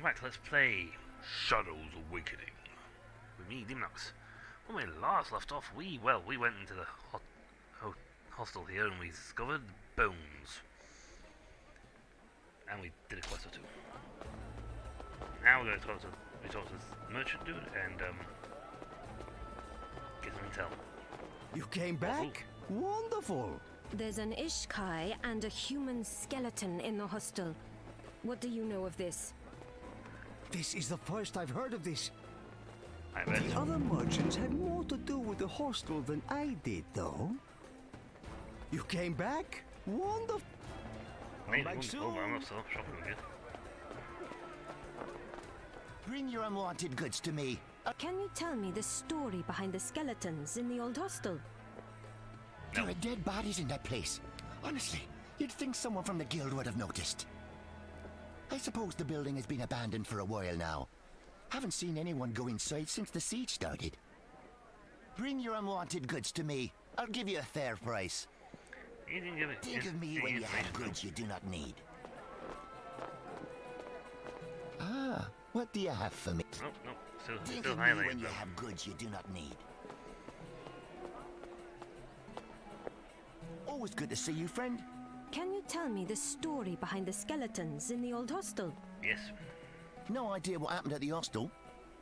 back to Let's Play Shadows Awakening with me, Demonox. When we last left off, we went into the hostel here and we discovered bones. And we did a quest or two. Now we're going to talk to this merchant dude and get some intel. You came back? Wonderful! There's an Ishkai and a human skeleton in the hostel. What do you know of this? This is the first I've heard of this. I bet. The other merchants had more to do with the hostel than I did, though. You came back? Wonderful! Maybe back I'm soon. not so shopping with you. Bring your unwanted goods to me. Can you tell me the story behind the skeletons in the old hostel? There are dead bodies in that place. Honestly, you'd think someone from the guild would have noticed. I suppose the building has been abandoned for a while now. Haven't seen anyone go inside since the siege started. Bring your unwanted goods to me. I'll give you a fair price. You didn't give it. Think of me when you have goods you do not need. Ah, what do you have for me? Oh, no, Think still of me highlighting when you them. have goods you do not need. Always good to see you, friend. Can you tell me the story behind the skeletons in the old hostel? Yes. No idea what happened at the hostel.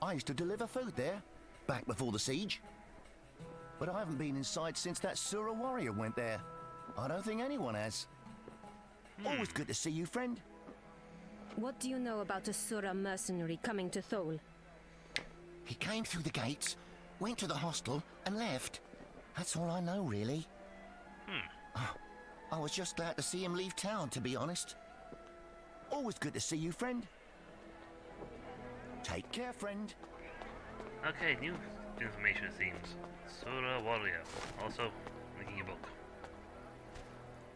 I used to deliver food there, back before the siege. But I haven't been inside since that Sura warrior went there. I don't think anyone has. Always good to see you, friend. What do you know about a Sura mercenary coming to Thole? He came through the gates, went to the hostel, and left. That's all I know, really. Oh, I was just glad to see him leave town, to be honest. Always good to see you, friend. Take care, friend. Okay, new information it seems. Sura Warrior. Also, making a book.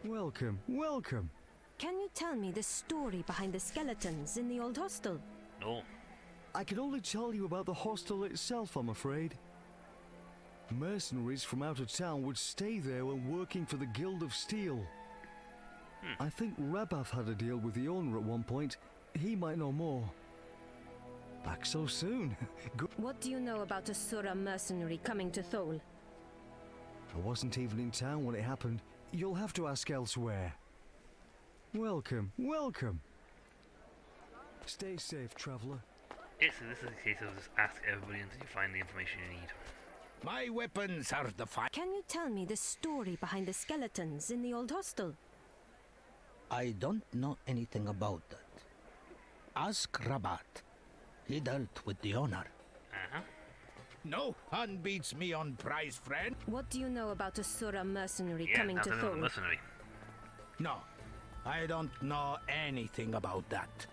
Welcome, welcome. Can you tell me the story behind the skeletons in the old hostel? No. I can only tell you about the hostel itself, I'm afraid. Mercenaries from out of town would stay there when working for the Guild of Steel. I think Rabath had a deal with the owner at one point. He might know more. Back so soon. Good. What do you know about a Sura mercenary coming to Thole? I wasn't even in town when it happened. You'll have to ask elsewhere. Welcome, welcome. Stay safe, traveler. Yes, so this is a case of just ask everybody until you find the information you need. My weapons are the fire. Can you tell me the story behind the skeletons in the old hostel? I don't know anything about that. Ask Rabat. He dealt with the owner. Uh-huh. No one beats me on price, friend. What do you know about a Sura mercenary Yeah, coming that's to another Thole? mercenary. No, I don't know anything about that.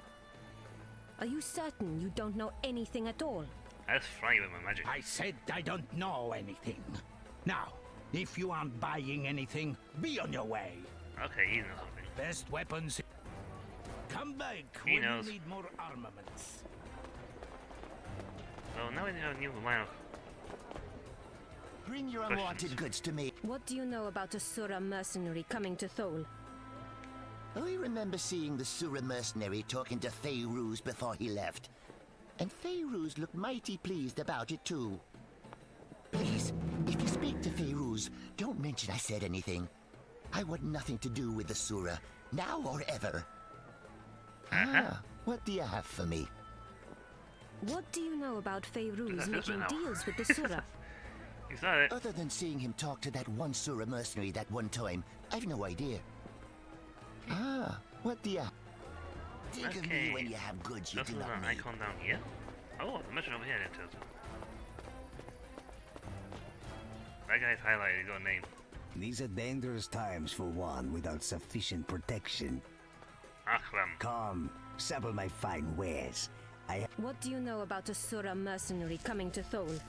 Are you certain you don't know anything at all? Let's fry with my magic. I said I don't know anything. Now, if you aren't buying anything, be on your way. Okay, he knows something. Best weapons. Come back He when knows. you need more armaments. So now we have a new line of Bring your Questions. unwanted goods to me. What do you know about a Sura mercenary coming to Thole? I remember seeing the Sura mercenary talking to Feyruz before he left. And Feyruz looked mighty pleased about it too. Please, if you speak to Feyruz, don't mention I said anything. I want nothing to do with the Sura, now or ever. Ah, what do you have for me? What do you know about Feyruz That's making now. deals with the Sura? Is that it? Other than seeing him talk to that one Sura mercenary that one time, I've no idea. Ah, what do you have? Think of Okay. me when you have goods you That's do an not need. icon down here. Oh, the merchant over here then too. That guy's highlighted, he's got a name. These are dangerous times for one without sufficient protection. Akram. Come, sample my fine wares. I What do you know about a Sura mercenary coming to Thole?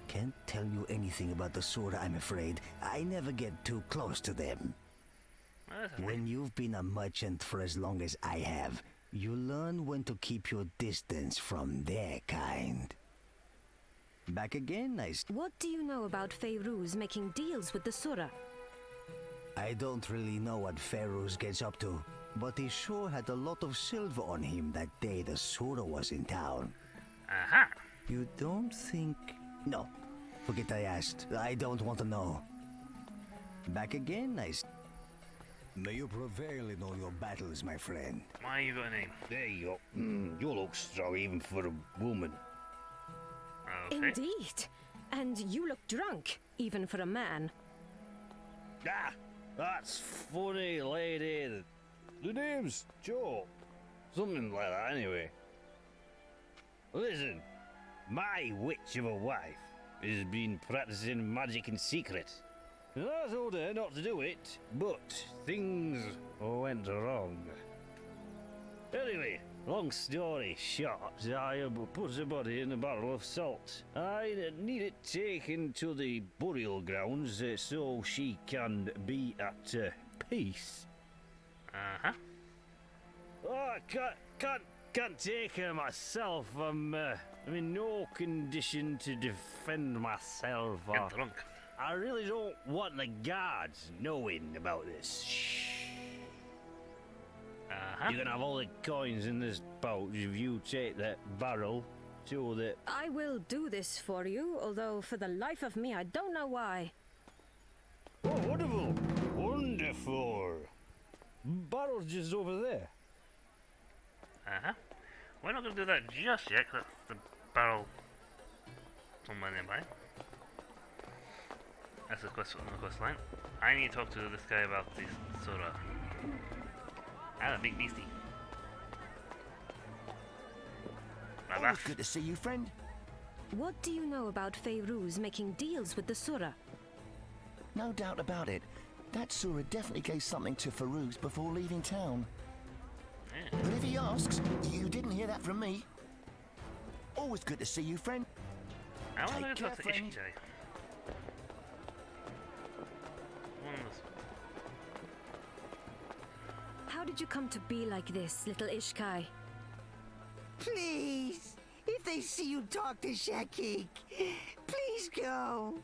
can't tell you anything about the Sura, I'm afraid. I never get too close to them. Oh, that's his When name. you've been a merchant for as long as I have, you learn when to keep your distance from their kind. Back again, What do you know about Feyruz making deals with the Sura? I don't really know what Feroz gets up to. but he sure had a lot of silver on him that day the Sura was in town. Aha! You don't think... No, forget I asked. I don't want to know. Back again, May you prevail in all your battles, my friend. Why you got a name? There you go. You look strong even for a woman. Okay. Indeed. And you look drunk, even for a man. Ah, that's funny, lady. The name's Joe. Something like that, anyway. Listen, my witch of a wife has been practicing magic in secret. And I told her not to do it, but things went wrong. Anyway, long story short, I put the body in a barrel of salt. I need it taken to the burial grounds so she can be at peace. Uh-huh. Oh, I can't take her myself. I'm in no condition to defend myself. Get drunk. I really don't want the guards knowing about this. Shh. Uh-huh. You can have all the coins in this pouch if you take that barrel to the... I will do this for you, although for the life of me, I don't know why. Oh, wonderful! Wonderful! Barrel's just over there. Uh-huh. We're not going to do that just yet, 'cause that's the barrel somewhere nearby. That's the quest on the quest line. I need to talk to this guy about this Sura. Ah, the big beastie. Always good to see you, friend. What do you know about Feyruz making deals with the Sura? No doubt about it. That Sura definitely gave something to Farouz before leaving town. Yeah. But if he asks, you didn't hear that from me. Always good to see you, friend. I want to Take talk to care, friend. Ishki. One of those. How did you come to be like this, little Ishkai? Please, if they see you talk to Shakik, please go.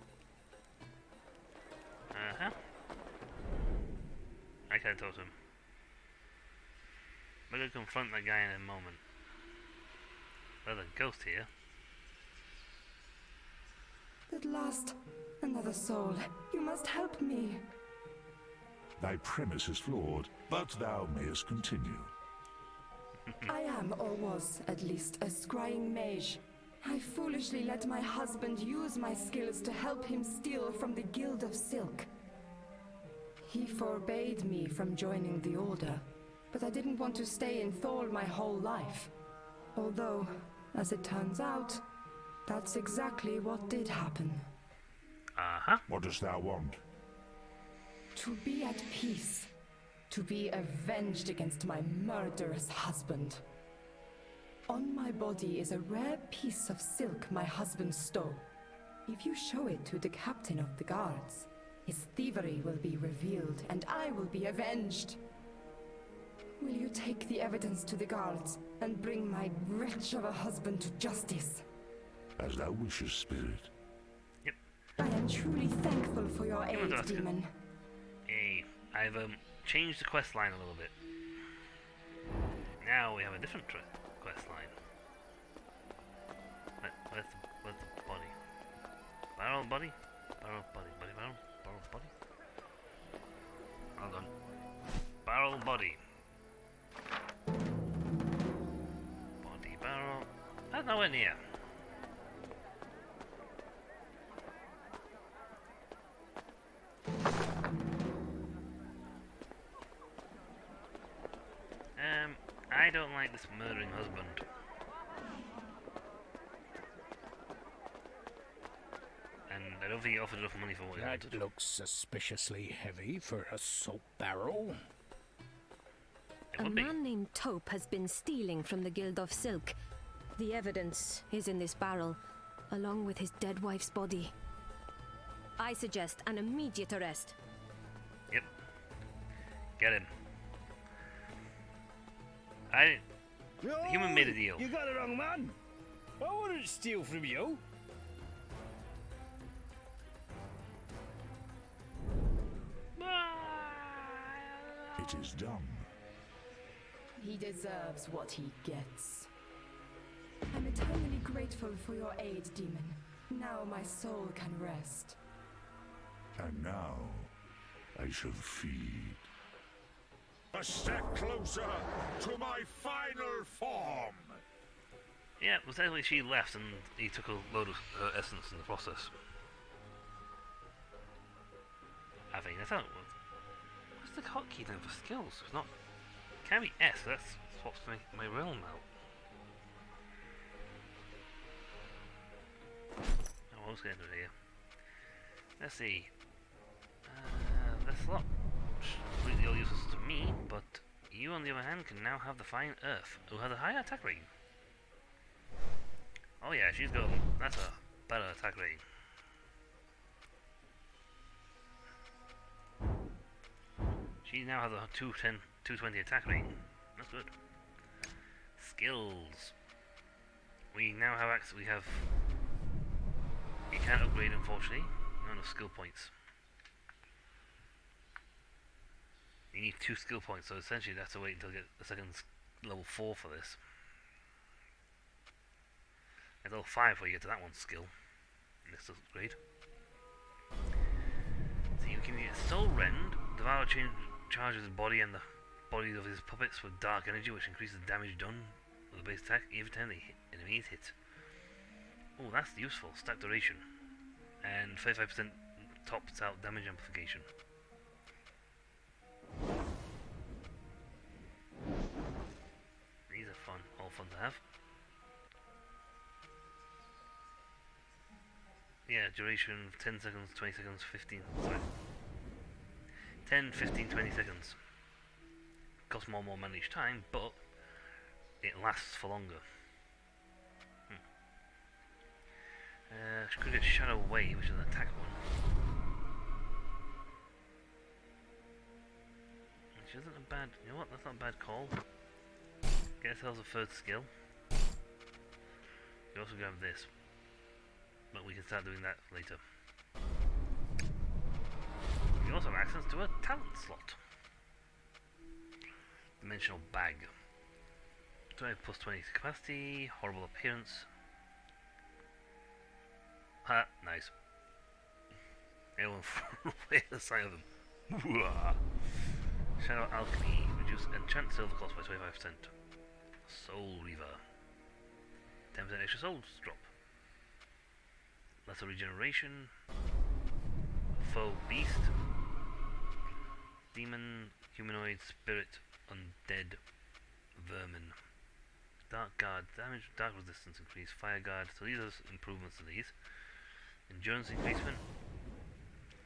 Uh-huh. I can't talk to him. We're gonna confront that guy in a moment. There's a ghost here. At last, another soul. You must help me. Thy premise is flawed, but thou mayest continue. I am, or was, at least, a scrying mage. I foolishly let my husband use my skills to help him steal from the Guild of Silk. He forbade me from joining the Order, but I didn't want to stay in Thor my whole life. Although, as it turns out, that's exactly what did happen. Uh-huh. What dost thou want? To be at peace. To be avenged against my murderous husband. On my body is a rare piece of silk my husband stole. If you show it to the captain of the guards, his thievery will be revealed and I will be avenged. Will you take the evidence to the guards and bring my wretch of a husband to justice? As thou wishes, spirit. Yep. I am truly thankful for your Give it aid, to us. demon. Hey, I've changed the quest line a little bit. Now we have a different quest line. Where's the body? Barrel body? Barrel body, barrel body? Hold on. Barrel body. Body barrel. That's nowhere near. I don't like this murdering husband. And I don't think he offered enough money for what he That wanted. looks suspiciously heavy for a soap barrel. It A would be. man named Taupe has been stealing from the Guild of Silk. The evidence is in this barrel, along with his dead wife's body. I suggest an immediate arrest. Yep. Get him. No, Human made a deal. You got the wrong man. I wouldn't steal from you. It is done. He deserves what he gets. I'm eternally grateful for your aid, demon. Now my soul can rest. And now, I shall feed. A step closer to my final form! Yeah, well, technically she left and he took a load of her essence in the process. I think that's how. What's the hotkey then for skills? It's not. Can be S, that swaps my realm out. Oh, I was getting it here. Let's see. This lot completely all useless to me, but you on the other hand can now have the fine Earth, who has a higher attack rating. Oh yeah, she's got, that's a better attack rating. She now has a 220 attack rating. That's good. Skills. We now have access, you can't upgrade unfortunately, not enough skill points. You need 2 skill points, so essentially you have to wait until you get the second level 4 for this. It's level 5 before you get to that one skill. And this doesn't upgrade. So you can get Soul Rend. Devour charges his body and the bodies of his puppets with dark energy, which increases the damage done with the base attack every time the enemy is hit. Oh, that's useful. Stack duration. And 35% tops out damage amplification. These are fun, all fun to have. Yeah, duration 10 seconds, 20 seconds, 15, sorry. 10, 15, 20 seconds. Costs more and more mana each time, but it lasts for longer. She could get Shadow Wave, which is an attack one. Which isn't a bad, you know what, that's not a bad call. Get ourselves a third skill. You also grab this. But we can start doing that later. You also have access to a talent slot. Dimensional Bag. 20 plus 20 capacity, horrible appearance. Ha, nice. Everyone way the sight of them. Shadow Alchemy. Reduce enchant silver cost by 25%. Soul Reaver. 10% extra souls drop. Lesser regeneration. Foe beast. Demon, humanoid, spirit, undead, vermin. Dark guard, damage, dark resistance increase, fire guard. So these are improvements to these. Endurance increasement.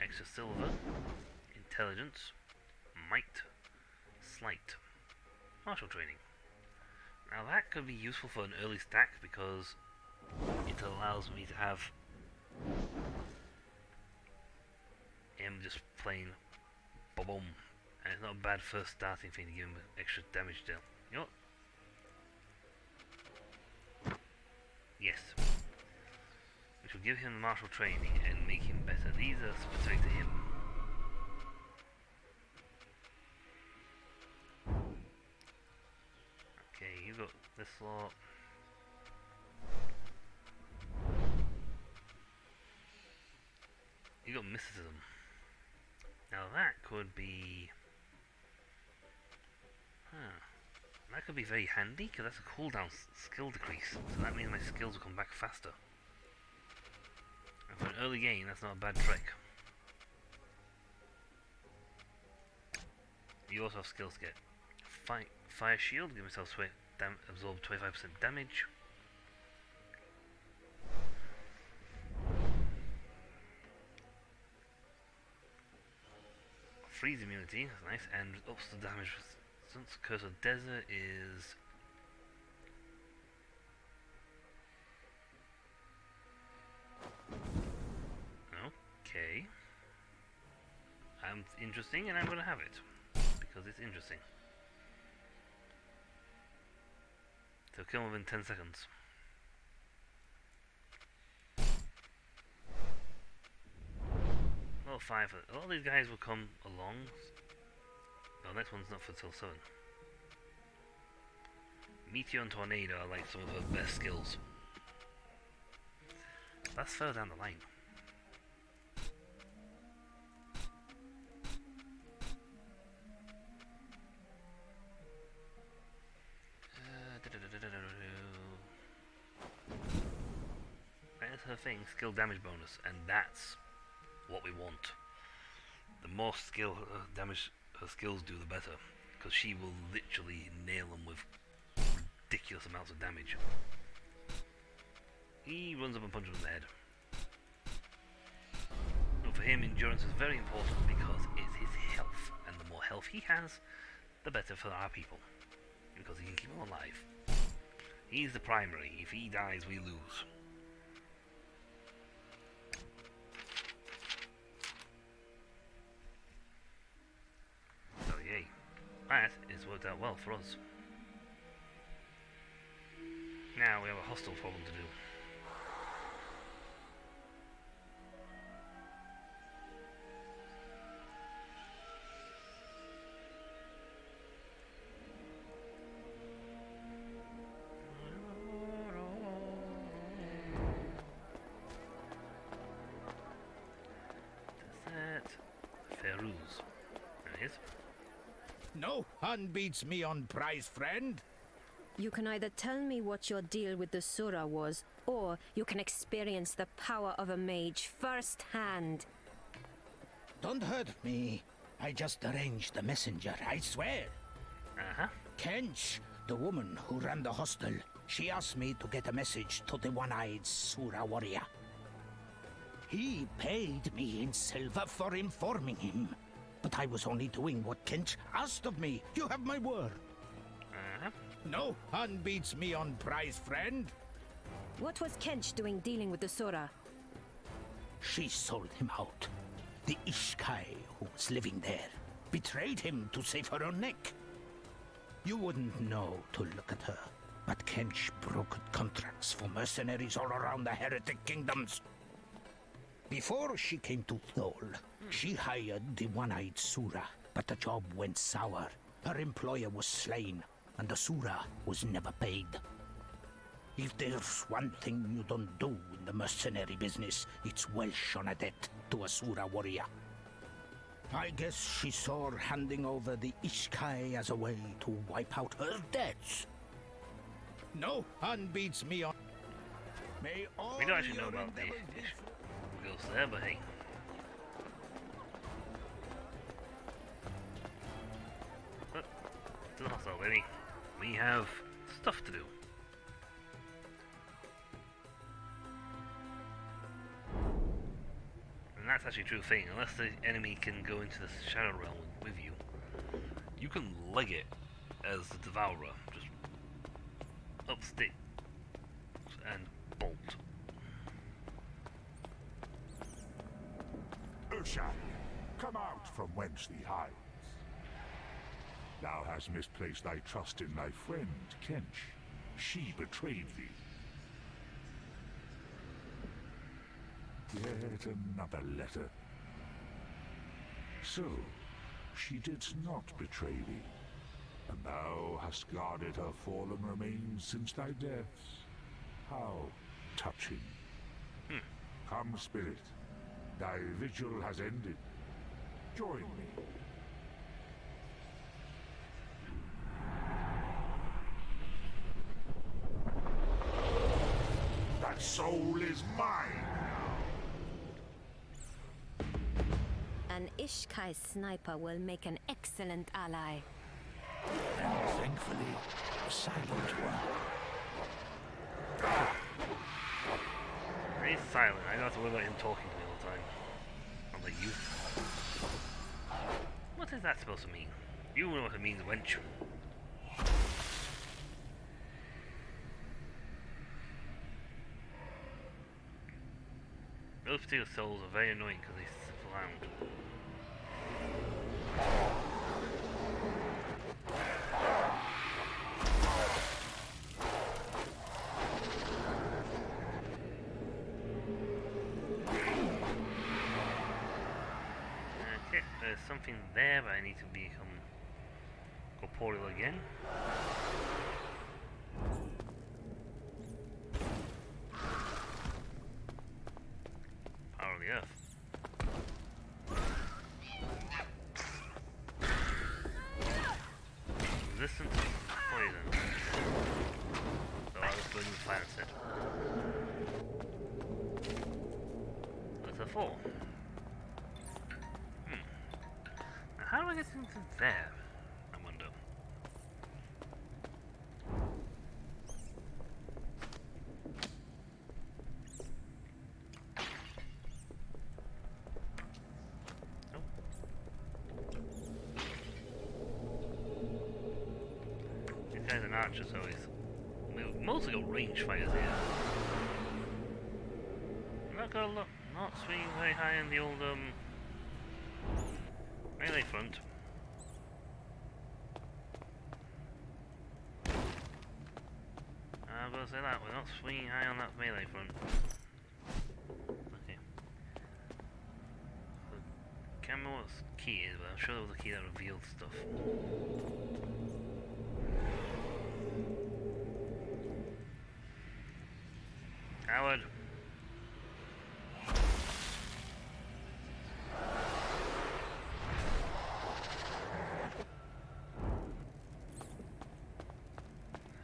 Extra silver. Intelligence. Might. Sleight. Martial training. Now that could be useful for an early stack because it allows me to have him just plain boom, and it's not a bad first starting thing to give him extra damage deal. You know what? Yes. Which will give him martial training and make him better. These are specific to him. Okay, you got this lot. You got mysticism. Now that could be... that could be very handy, because that's a cooldown skill decrease. So that means my skills will come back faster. And for an early game, that's not a bad trick. You also have skills to get Fire Shield, give myself absorb 25% damage. Freeze immunity, that's nice, and ups the damage resistance. Curse of Desert is... okay. Interesting, and I'm gonna have it. Because it's interesting. So kill him within 10 seconds. Level 5. A lot of these guys will come along. No, next one's not for till 7. Meteor and Tornado are like some of her best skills. That's further down the line. There's her thing, skill damage bonus, and that's what we want. The more skill damage her skills do, the better, because she will literally nail them with ridiculous amounts of damage. He runs up and punches him in the head. But for him, endurance is very important because it's his health, and the more health he has, the better for our people, because he can keep them alive. He's the primary. If he dies, we lose. So yay, that has worked out well for us. Now we have a hostile problem to do. Fairuz. There it is. No one beats me on prize, friend. You can either tell me what your deal with the Sura was, or you can experience the power of a mage firsthand. Don't hurt me. I just arranged the messenger, I swear. Uh-huh. Kench, the woman who ran the hostel, she asked me to get a message to the one-eyed Sura warrior. He paid me in silver for informing him. But I was only doing what Kench asked of me. You have my word. Uh-huh. No one beats me on prize, friend. What was Kench doing dealing with the Sura? She sold him out. The Ishkai, who was living there, betrayed him to save her own neck. You wouldn't know to look at her, but Kench brokered contracts for mercenaries all around the heretic kingdoms. Before she came to Thol, she hired the one-eyed Sura, but the job went sour. Her employer was slain, and the Sura was never paid. If there's one thing you don't do in the mercenary business, it's welsh on a debt to a Sura warrior. I guess she saw handing over the Ishkai as a way to wipe out her debts. No one beats me on... May all We don't actually know your about the endeavors be girls there, but hey. But to the hostile, baby. We have stuff to do. And that's actually a true thing. Unless the enemy can go into the Shadow Realm with you, you can leg it as the Devourer. Just up stick and bolt. Urshan, come out from whence thee hides. Thou hast misplaced thy trust in thy friend, Kench. She betrayed thee. Yet another letter. So, she didst not betray thee, and thou hast guarded her fallen remains since thy death. How touching. Come, spirit. Thy vigil has ended. Join me. That soul is mine! An Ishkai sniper will make an excellent ally. And thankfully, a silent one. He's silent. I don't have to worry about him talking to me all the time. Unlike you. What is that supposed to mean? You know what it means, wench. Those particular souls are very annoying because they sit around. Okay, there's something there, but I need to become corporeal again. resistant to poison. So I'll just go in with fire instead. That's a 4. Now how do I get into there? I wonder. These guys are archers, so we've mostly got range fighters here. I'm not gonna look, not swinging very high in the old melee front. I'm gonna say that we're not swinging high on that melee front. Okay. So, can't remember what the key is, but I'm sure there was a key that revealed stuff. Howard.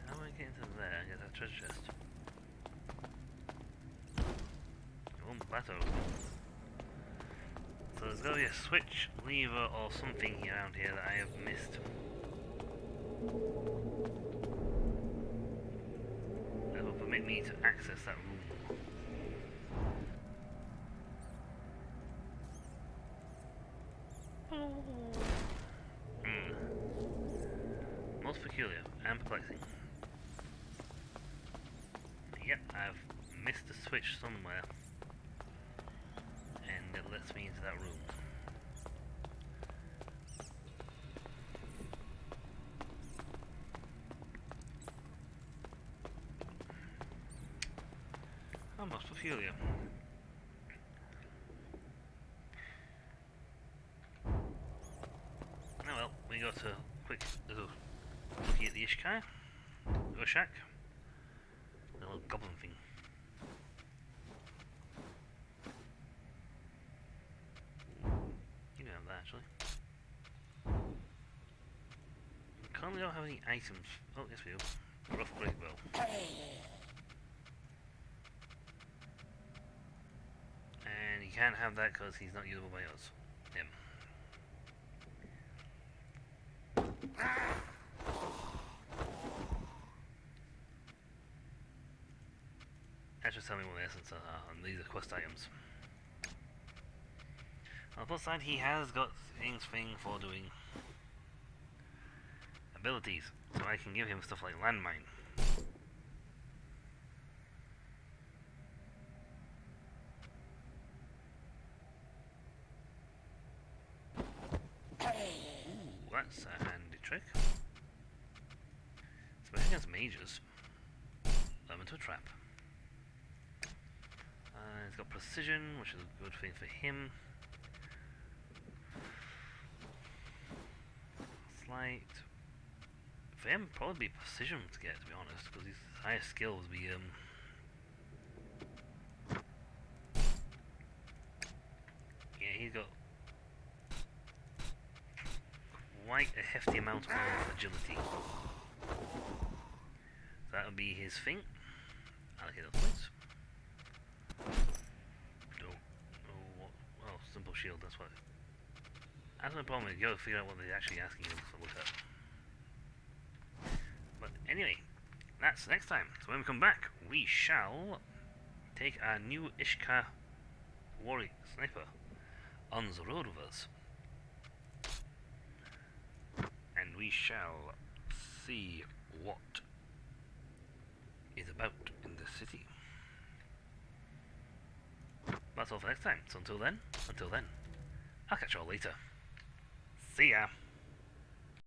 How do I get into there? I get that treasure chest. It won't plateau. So there's gotta be a switch, lever, or something around here that I have missed. That will permit me to access that room. Most peculiar and perplexing. Yep, I've missed a switch somewhere, and it lets me into that room. Oh, most peculiar. Oh well, we got a quick little looky at the Ishkai, Ushak, the little goblin thing. You can have that actually. We currently don't have any items. Oh, yes we do. Rough great bow. And he can't have that because he's not usable by us. Him. That's just telling me what the essence are, and these are quest items. On the plus side, he has got thing for doing abilities, so I can give him stuff like landmine. Ooh, that's a handy trick. Especially against mages. Throw him into a trap. He's got precision, which is a good thing for him. Slight. For him, probably precision to get, to be honest, because his highest skill would be yeah, he's got quite a hefty amount of agility. So that would be his thing. Allocate those points. Well, simple shield, that's what. That's no problem, you gotta figure out what they're actually asking you to look at. But anyway, that's next time. So when we come back, we shall take our new Ishka warrior sniper on the road with us. And we shall see what is about in the city. That's all for next time. So until then, I'll catch you all later. See ya!